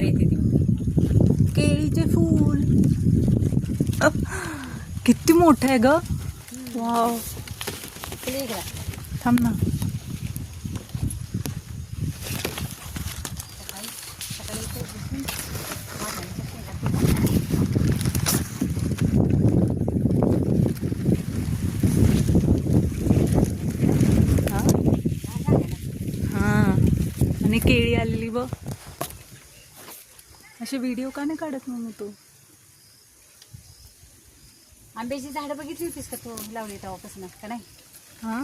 भारी येते ती. केळीचे फूल किती मोठं आहे ग. वाव. थांब ना. हा आणि केळी आलेली बघ. असे व्हिडिओ का नाही काढत मग तू? आंब्याची झाडं बघितली होतीस का तू लावली तेव्हापासून का नाही? हा